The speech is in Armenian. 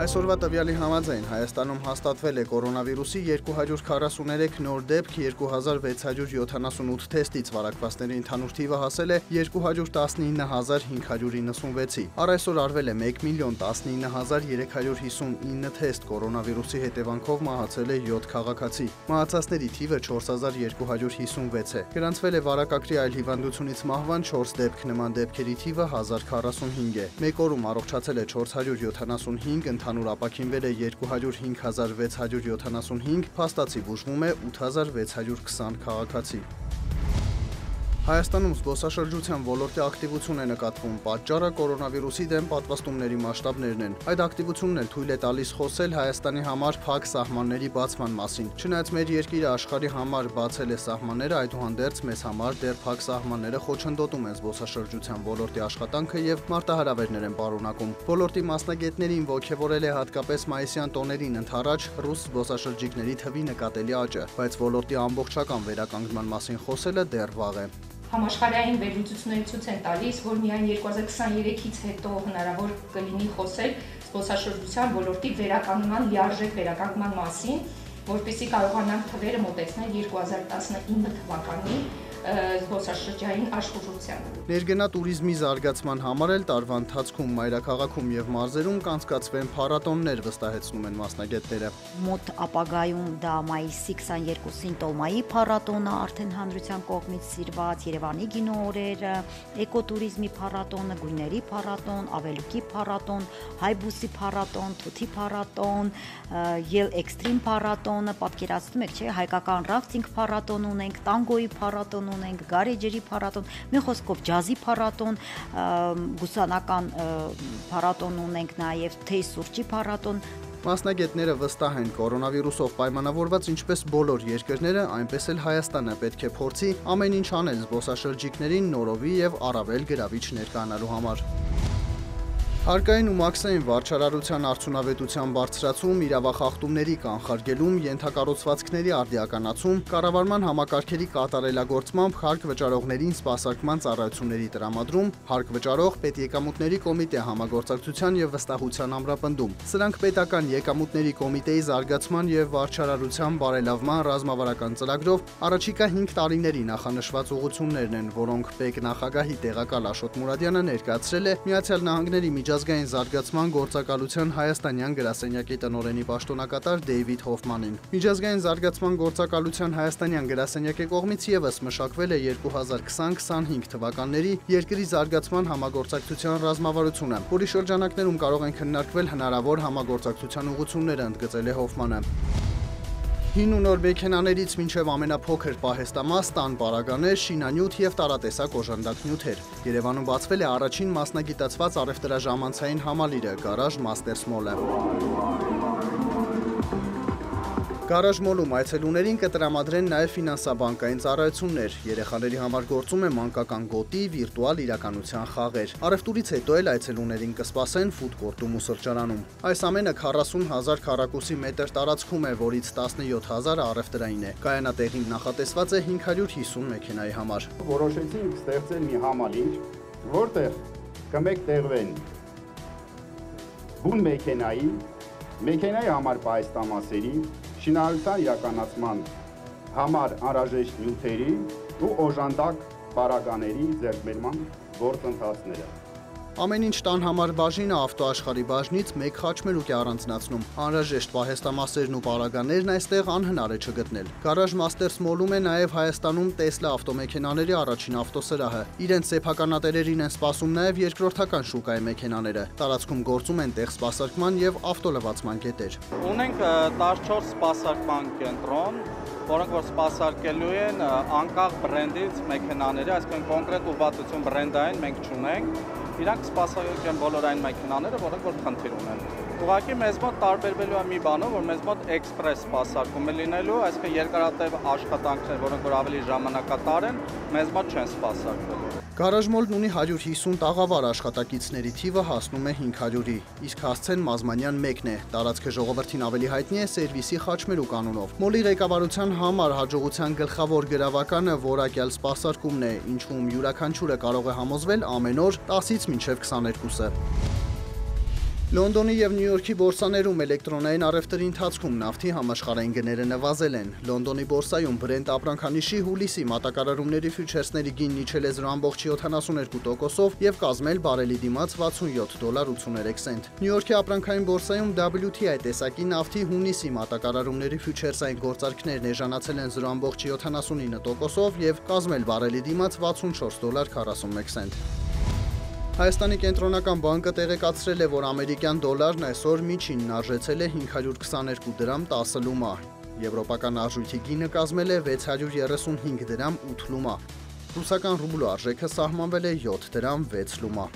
Այսօրվա տվյալի համաձայն Հայաստանում հաստատվել է կորոնավիրուսի 243 նոր դեպք, 2678 թեստից վարակվածների ընդհանուր թիվը հասել է 219596-ի։ Առ այսօր արվել է 1,019,359 թեստ, կորոնավիրուսի հետևանքով մահացել է 7 քաղաքացի։ Մահացածների թիվը 4256 է։ Գրանցվել է վարակակրի այլ հիվանդությունից մահվան 4 դեպք, նման դեպքերի թիվը 1045 է։ Մեկ օրում առողջացել է 475, ընդհանուր ապաքինվել է 205675, փաստացի բուժվում է 8620 քաղաքացի։ Հայաստանում զբոսաշրջության ոլորտի ակտիվություն է նկատվում, պատճառը կորոնավիրուսի դեմ պատվաստումների մասշտաբներն են։ Այդ ակտիվությունն էլ թույլ է տալիս խոսել Հայաստանի համար փակ սահմանների բացման մասին։ Չնայած մեր երկիրը աշխարհի համար բացել է սահմանները, այդուհանդերձ մեզ համար դեռ փակ սահմանները խոչընդոտում են զբոսաշրջության ոլորտի աշխատանքը եւ մարտահրավերներ են պարունակում։ Ոլորտի մասնագետներին ոգևորել է հատկապես մայիսյան տոներին ընդառաջ ռուս զբոսաշրջիկների թվի նկատելի աճը, բայց ոլորտի ամբողջական վերականգնման մասին խոսելը դեռ վաղ է։ Համաշխարհային վերլուծությունները ցույց են տալիս, որ միայն 2023-ից հետո հնարավոր կլինի խոսել զբոսաշրջության ոլորտի վերականգնման, լիարժեք վերականգնման մասին, որպեսզի կարողանանք թվերը մոտեցնել 2019 թվականի զբոսաշրջային աշխուժությանը։ Ներգնա տուրիզմի զարգացման համար էլ տարվա ընթացքում մայրաքաղաքում եւ մարզերում կանցկացվեն փառատոններ, վստահեցնում են մասնագետները։ Մոտ ապագայում դա մայիսի 22-ին Տոլմայի փառատոնը, արդեն հանրության կողմից սիրված, Երևանի գինու օրերը, էկոտուրիզմի փառատոնը, գույների փառատոն, ավելուկի փառատոն, հայբուսի փառատոն, թութի փառատոն, ել էքստրիմ փառատոնը, պատկերացնում եք, չէ, հայկական ռաֆտինգ փառատոն ունենք, տանգոյի փառատոն ունենք, գարեջրի փառատոն, մի խոսքով ջազի փառատոն, գուսանական փառատոն ունենք, նաև թեյ սուրճի փառատոն։ Մասնագետները վստահ են, կորոնավիրուսով պայմանավորված ինչպես բոլոր երկրները, այնպես էլ Հայաստանը պետք է փորձի ամեն ինչ անել զբոսաշրջիկներին նորովի եւ առավել գրավիչ ներկայանալու համար։ Հարկային ու մաքսային վարչարարության արդյունավետության բարձրացում, իրավախախտումների կանխարգելում, ենթակառուցվածքների արդիականացում, կառավարման համակարգերի կատարելագործմամբ հարկ վճարողներին սպասարկման ծառայությունների տրամադրում, հարկ վճարող պետեկամուտների կոմիտե համագործակցության եւ վստահության ամրապնդում։ Սրանք պետական եկամուտների կոմիտեի զարգացման եւ վարչարարության բարելավման ռազմավարական ծրագրով առաջիկա 5 տարիների նախանշված ուղղություններն են, որոնք ՊԵԿ նախագահի տեղակալ Աշոտ Մուրադյանը ներկայացրել է Միացյալ Նահանգների միջազգային զարգացման գործակալության հայաստանյան գրասենյակի տնօրենի պաշտոնակատար Դեյվիդ Հոֆմանին։ Միջազգային զարգացման գործակալության հայաստանյան գրասենյակի կողմից եւս մշակվել է 2020-25 թվականների երկրի զարգացման համագործակցության ռազմավարությունը, որի շրջանակներում կարող են քննարկվել հնարավոր համագործակցության ուղղությունները, ընդգծել է Հոֆմանը։ Հին ու նոր մեքենաներից մինչև ամենափոքր պահեստամաս, տան պարագաներ, շինանյութ եւ տարատեսակ օժանդակ նյութեր։ Երևանում բացվել է առաջին մասնագիտացված առևտրաժամանցային համալիրը՝ Garage Masters Mall-ը։ Garage Mall-ում այցելուներին կտրամադրեն նաև ֆինանսաբանկային ծառայություններ, երեխաների համար գործում է մանկական գոտի, վիրտուալ իրականության խաղեր։ Առևտուրից հետո էլ այցելուներին կսպասեն ֆուդ կորտում ու սրճարանում։ Այս ամենը 40,000 քառակուսի մետր տարածքում է, որից 17,000-ը առևտրային է։ Կայանատեղին նախատեսված է 550 մեքենայի համար։ Որոշեցինք ստեղծել մի համալիր, որտեղ կմեկտեղվեն բուն մեքենայի համար պահեստամասերի, շինարարության իրականացման համար անհրաժեշտ նյութերի ու օժանդակ պարագաների ձեռքբերման գործընթացները։ Ամեն ինչ տան համար բաժինը ավտոաշխարհի բաժնից մեկ խաչմերուկ է առանձնացնում։ Անհրաժեշտ պահեստամասերն ու պարագաներն այստեղ անհնար է չգտնել։ Garage Masters Mall-ում է նաև Հայաստանում Tesla ավտոմեքենաների առաջին ավտոսրահը։ Իրենց սեփականատերերին են սպասում նաև երկրորդական շուկայի մեքենաները։ Տարածքում գործում են տեղ սպասարկման եւ ավտոլվացման կետեր։ Ունենք 14 սպասարկման կենտրոն, որոնք որ սպասարկելու են անկախ բրենդից մեքենաները, այսինքն կոնկրետ ուղղվածություն բրենդային մենք չունենք։ Իրանք սպասարկեն բոլոր այն մեքենաները, որոնք որ խնդիր ունեն։ Ուղղակի մեզ մոտ տարբերվելու է մի բանով, որ մեզ մոտ էքսպրես սպասարկում է լինելու, այսինքն երկարատև աշխատանքներ, որոնք որ ավելի ժամանակատար են, մեզ մոտ չեն սպասարկվելու։ Garage Mall-ն ունի 150 տաղավար, աշխատակիցների թիվը հասնում է 500-ի, իսկ հասցեն Մազմանյան 1-ն է։ Տարածքը ժողովրդին ավելի հայտնի է սերվիսի խաչմերուկ անունով։ Մոլի ղեկավարության համար հաջողության գլխավոր գրավականը որակյալ սպասարկումն է, ինչում յուրաքանչյուրը կարող է համոզվել ամեն օր 10-ից մինչև 22-ը։ Լոնդոնի եւ Նյու Յորքի բորսաներում էլեկտրոնային առևտրի ընթացքում նավթի համաշխարհային գները նվազել են։ Լոնդոնի բորսայում Brent ապրանքանիշի հուլիսի մատակարարումների ֆյուչերսների գինն իջել է 0.72%-ով եւ կազմել բարելի դիմաց $67.83։ Նյու Յորքի ապրանքային բորսայում WTI տեսակի նավթի հունիսի մատակարարումների ֆյուչերսային գործարքներն էժանացել են 0.79%-ով եւ կազմել բարելի դիմաց $64.41։ Հայաստանի կենտրոնական բանկը տեղեկացրել է, որ ամերիկյան դոլարն այսօր միջինն արժեցել է 522 դրամ 10 լումա։ Եվրոպական արժույթի գինը կազմել է 635 դրամ 8 լումա։ Ռուսական ռուբլու արժեքը սահմանվել է 7 դրամ 6 լումա։